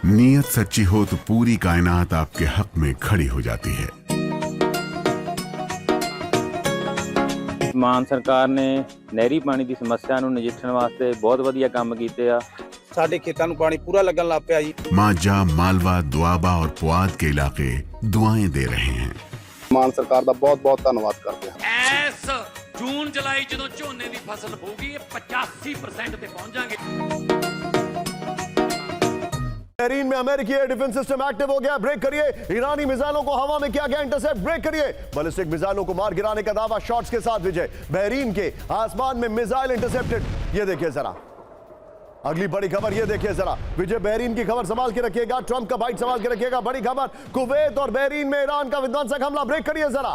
नीयत सच्ची हो तो पूरी कायनात आपके हक में खड़ी हो जाती है। ਮਾਨ ਸਰਕਾਰ ਨੇ ਨਹਿਰੀ ਪਾਣੀ ਦੀ ਸਮੱਸਿਆ ਨੂੰ ਨਜਿੱਠਣ ਵਾਸਤੇ ਬਹੁਤ ਵਧੀਆ ਕੰਮ ਕੀਤੇ ਆ। ਸਾਡੇ ਖੇਤਾਂ ਨੂੰ ਪਾਣੀ ਪੂਰਾ ਲੱਗਣ ਲੱਗ ਪਿਆ ਜੀ। माजा, मालवा, दुआबा और पुआध के इलाके दुआएं दे रहे हैं। ਮਾਨ ਸਰਕਾਰ ਦਾ ਬਹੁਤ ਬਹੁਤ ਧੰਨਵਾਦ ਕਰਦੇ ਹਾਂ। ਐਸ ਜੂਨ ਜੁਲਾਈ ਜਦੋਂ ਝੋਨੇ ਦੀ ਫਸਲ ਹੋਊਗੀ ਇਹ 85% ਤੇ पहुंच जाएंगे। बहरीन में अमेरिकी एयर डिफेंस सिस्टम एक्टिव हो गया। ब्रेक करिए। ईरानी मिसाइलों को हवा में किया गया इंटरसेप्ट। ब्रेक करिए। बैलिस्टिक मिसाइलों को मार गिराने का दावा शॉट्स के साथ विजय। बहरीन के आसमान में मिसाइल इंटरसेप्टेड। ये देखिए जरा अगली बड़ी खबर, ये देखिए जरा विजय बहरीन की खबर संभाल के रखिएगा। ट्रंप का बाइट संभाल के रखिएगा। बड़ी खबर कुवैत और बहरीन में ईरान का विध्वंसक हमला। ब्रेक करिए जरा।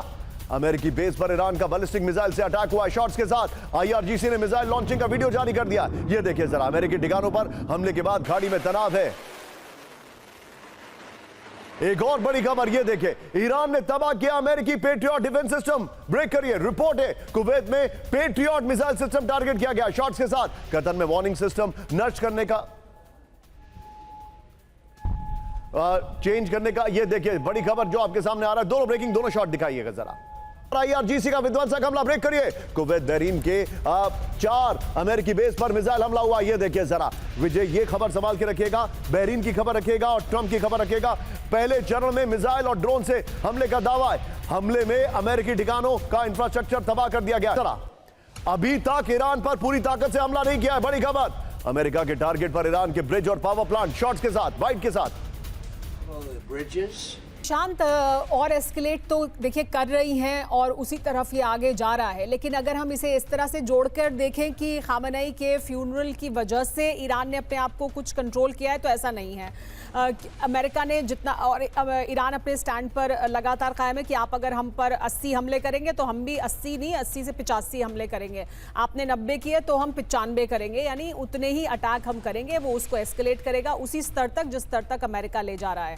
अमेरिकी बेस पर ईरान का बैलिस्टिक मिसाइल से अटैक हुआ। शॉट्स के साथ आईआरजीसी ने मिसाइल लॉन्चिंग का वीडियो जारी कर दिया। ये देखिए जरा अमेरिकी ठिकानों पर हमले के बाद घाटी में तनाव है। एक और बड़ी खबर, ये देखिए ईरान ने तबाह किया अमेरिकी पेट्रियट डिफेंस सिस्टम। ब्रेक करिए। रिपोर्ट है कुवैत में पेट्रियट मिसाइल सिस्टम टारगेट किया गया। शॉट्स के साथ कतर में वार्निंग सिस्टम नष्ट करने का चेंज करने का। ये देखिए बड़ी खबर जो आपके सामने आ रहा है। दोनों ब्रेकिंग, दोनों शॉट दिखाइएगा जरा। आईआरजीसी का विध्वंसक हमला। ब्रेक करिए। कुवैत बहरीन के 4 अमेरिकी बेस पर मिसाइल हमला हुआ। ये देखिए जरा विजय, ये खबर संभाल के रखिएगा। बहरीन की खबर रखिएगा और ट्रंप की खबर रखिएगा। पहले चरण में मिसाइल और ड्रोन से हमले का दावा है। हमले में अमेरिकी ठिकानों का इंफ्रास्ट्रक्चर तबाह कर दिया गया। जरा अभी तक ईरान पर पूरी ताकत से हमला नहीं किया है। बड़ी खबर अमेरिका के टारगेट पर ईरान के ब्रिज और पावर प्लांट। शॉट्स के साथ, वाइट के साथ। शांत और एस्केलेट तो देखिए कर रही हैं और उसी तरफ ये आगे जा रहा है। लेकिन अगर हम इसे इस तरह से जोड़कर देखें कि खामेनेई के फ्यूनरल की वजह से ईरान ने अपने आप को कुछ कंट्रोल किया है, तो ऐसा नहीं है। अमेरिका ने जितना और ईरान अपने स्टैंड पर लगातार कायम है कि आप अगर हम पर 80 हमले करेंगे तो हम भी 80 नहीं 80 से 85 हमले करेंगे। आपने 90 किए तो हम 95 करेंगे, यानी उतने ही अटैक हम करेंगे। वो उसको एस्केलेट करेगा उसी स्तर तक जिस स्तर तक अमेरिका ले जा रहा है।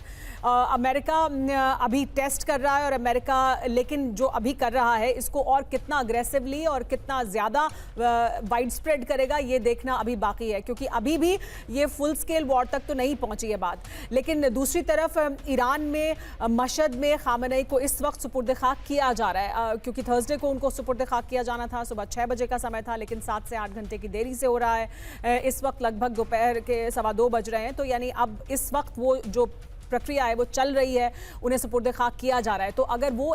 अमेरिका अभी टेस्ट कर रहा है और अमेरिका लेकिन जो अभी कर रहा है इसको और कितना अग्रेसिवली और कितना ज़्यादा वाइड स्प्रेड करेगा ये देखना अभी बाकी है, क्योंकि अभी भी ये फुल स्केल वॉर तक तो नहीं पहुंची है बात। लेकिन दूसरी तरफ ईरान में मशहद में खामेनेई को इस वक्त सुपुर्द खाक किया जा रहा है, क्योंकि थर्सडे को उनको सुपुर्द खाक किया जाना था। सुबह 6 बजे का समय था, लेकिन 7 से 8 घंटे की देरी से हो रहा है। इस वक्त लगभग दोपहर के 2:15 बज रहे हैं, तो यानी अब इस वक्त वो जो प्रक्रिया है वो चल रही है, उन्हें सुपुर्द खाक किया जा रहा है। तो अगर वो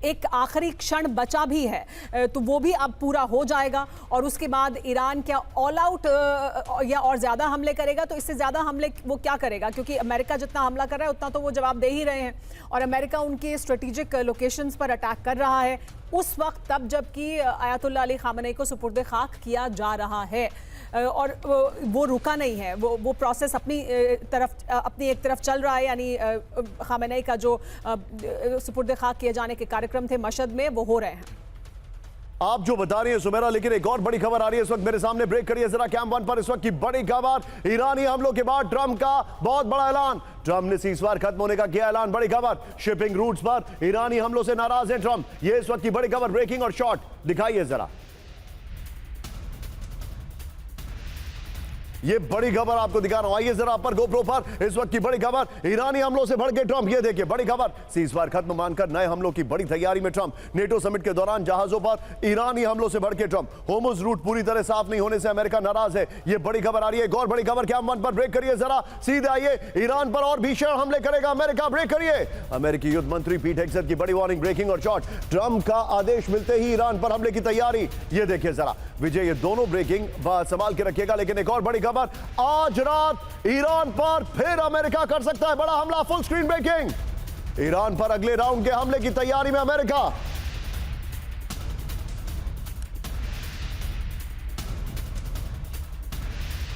एक आखिरी क्षण बचा भी है तो वो भी अब पूरा हो जाएगा और उसके बाद ईरान क्या ऑल आउट या और ज़्यादा हमले करेगा, तो इससे ज़्यादा हमले वो क्या करेगा, क्योंकि अमेरिका जितना हमला कर रहा है उतना तो वो जवाब दे ही रहे हैं और अमेरिका उनके स्ट्रेटेजिक लोकेशंस पर अटैक कर रहा है उस वक्त, तब जबकि आयतुल्लाह अली खामेनेई को सुपुर्द खाक किया जा रहा है और वो रुका नहीं है। वो प्रोसेस अपनी एक तरफ चल रहा है, यानी खामेनेई का जो सुपुर्द खाक किए जाने के कार्यक्रम थे मशहद में वो हो रहे हैं। आप जो बता रही है सुमेरा, लेकिन एक और बड़ी खबर आ रही है इस वक्त मेरे सामने। ब्रेक करिए जरा कैंप 1 पर। इस वक्त की बड़ी खबर, ईरानी हमलों के बाद ट्रंप का बहुत बड़ा ऐलान। ट्रंप ने सीजफायर खत्म होने का किया ऐलान। बड़ी खबर, शिपिंग रूट्स पर ईरानी हमलों से नाराज हैं ट्रंप। ये इस वक्त की बड़ी खबर। ब्रेकिंग और शॉट दिखाइए जरा। ये बड़ी खबर आपको दिखा रहा हूं, आइए जरा पर गोप्रो पर। इस वक्त की बड़ी खबर, ईरानी हमलों से भड़के ट्रंप। ये देखिए बड़ी खबर, सीजफायर खत्म मानकर नए हमलों की बड़ी तैयारी में ट्रंप। नेटो समिट के दौरान जहाजों पर ईरानी हमलों से भड़के ट्रंप। होर्मुज रूट पूरी तरह साफ नहीं होने से अमेरिका नाराज है। ये बड़ी खबर आ रही है। एक और बड़ी खबर कैंप 1 पर। ब्रेक करिए जरा, सीधे आइए। ईरान पर और भीषण हमले करेगा अमेरिका। ब्रेक करिए। अमेरिकी युद्ध मंत्री पीट हेग्सेथ की बड़ी वार्निंग। ब्रेकिंग और शॉट, ट्रंप का आदेश मिलते ही ईरान पर हमले की तैयारी। ये देखिए जरा विजय, ये दोनों ब्रेकिंग संभाल के रखिएगा। लेकिन एक और बड़ी खबर, आज रात ईरान पर फिर अमेरिका कर सकता है बड़ा हमला। फुल स्क्रीन ब्रेकिंग, ईरान पर अगले राउंड के हमले की तैयारी में अमेरिका।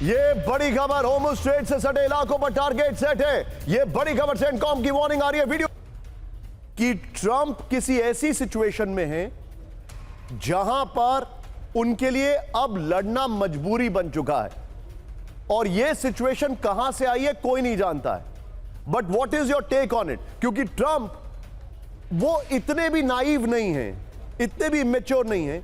ये बड़ी खबर, होर्मुज स्ट्रेट से सटे इलाकों पर टारगेट सेट है। ये बड़ी खबर, सेंटकॉम की वार्निंग आ रही है वीडियो कि ट्रंप किसी ऐसी सिचुएशन में है जहां पर उनके लिए अब लड़ना मजबूरी बन चुका है और यह सिचुएशन कहां से आई है कोई नहीं जानता है। But what is your take on it? क्योंकि ट्रंप वो इतने भी नाइव नहीं है, इतने भी इमेच्योर नहीं है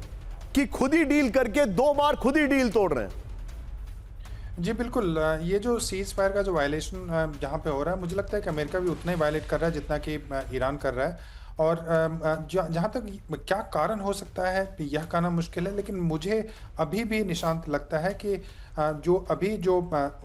कि खुद ही डील करके 2 बार खुद ही डील तोड़ रहे हैं। जी बिल्कुल, ये जो सीज़ फायर का जो वायलेशन जहाँ पे हो रहा है, मुझे लगता है कि अमेरिका भी उतना ही वायलेट कर रहा है जितना कि ईरान कर रहा है। और जहाँ तक क्या कारण हो सकता है यह कहना मुश्किल है, लेकिन मुझे अभी भी निशांत लगता है कि जो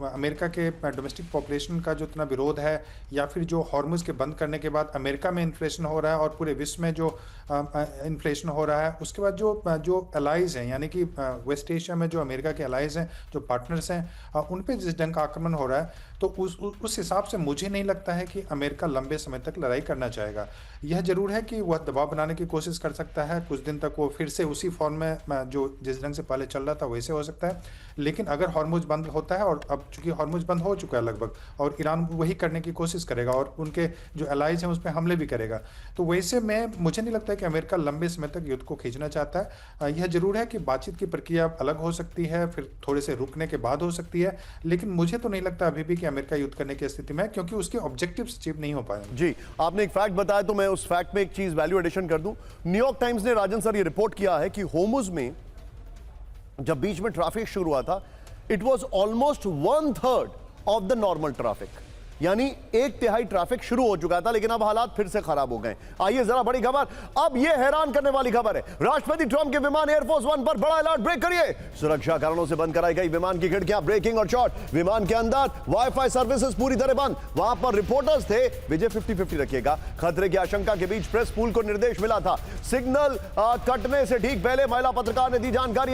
अमेरिका के डोमेस्टिक पॉपुलेशन का जो इतना विरोध है, या फिर जो हॉर्मुज़ के बंद करने के बाद अमेरिका में इन्फ्लेशन हो रहा है और पूरे विश्व में जो इन्फ्लेशन हो रहा है, उसके बाद जो अलाइज़ हैं, यानी कि वेस्ट एशिया में जो अमेरिका के अलाइज़ हैं, जो पार्टनर्स हैं, उन पे जिस ढंग का आक्रमण हो रहा है, तो उस हिसाब से मुझे नहीं लगता है कि अमेरिका लंबे समय तक लड़ाई करना चाहेगा। यह जरूर है कि वह दबाव बनाने की कोशिश कर सकता है, कुछ दिन तक वो फिर से उसी फॉर्म में जो जिस ढंग से पहले चल रहा था वैसे हो सकता है। लेकिन अगर हॉर्मुज़ बंद होता है, और अब चूंकि हॉर्मुज़ बंद हो चुका है लगभग, और ईरान वही करने की कोशिश करेगा और उनके जो अलाइज हैं उस पर हमले भी करेगा, तो वैसे में मुझे नहीं लगता है कि अमेरिका लंबे समय तक युद्ध को खींचना चाहता है। यह जरूर है कि बातचीत की प्रक्रिया अलग हो सकती है, फिर थोड़े से रुकने के बाद हो सकती है, लेकिन मुझे तो नहीं लगता अभी भी कि अमेरिका युद्ध करने की स्थिति में है, क्योंकि उसके ऑब्जेक्टिव्स अचीव नहीं हो पाए। जी, आपने एक फैक्ट बताया तो मैं उस फैक्ट में एक चीज वैल्यू एडिशन कर दूं। न्यूयॉर्क टाइम्स ने, राजन सर, ये रिपोर्ट किया है कि होर्मुज़ में जब बीच में ट्रैफिक शुरू हुआ था, it was almost 1/3 of the normal traffic, यानी 1/3 ट्रैफिक शुरू हो चुका था, लेकिन अब हालात फिर से खराब हो गए। आइए जरा बड़ी खबर, अब यह हैरान करने वाली खबर है। राष्ट्रपति ट्रंप के विमान एयरफोर्स 1 पर बड़ा अलर्ट, ब्रेक करिए। सुरक्षा कारणों से बंद कराई गई विमान की खिड़कियां, ब्रेकिंग और शॉट। विमान के अंदर वाईफाई सर्विसेज पूरी तरह बंद। वहां पर रिपोर्टर्स थे, विजय 50-50 रखिएगा। खतरे की आशंका के बीच प्रेस पूल को निर्देश मिला था। सिग्नल कटने से ठीक पहले महिला पत्रकार ने दी जानकारी।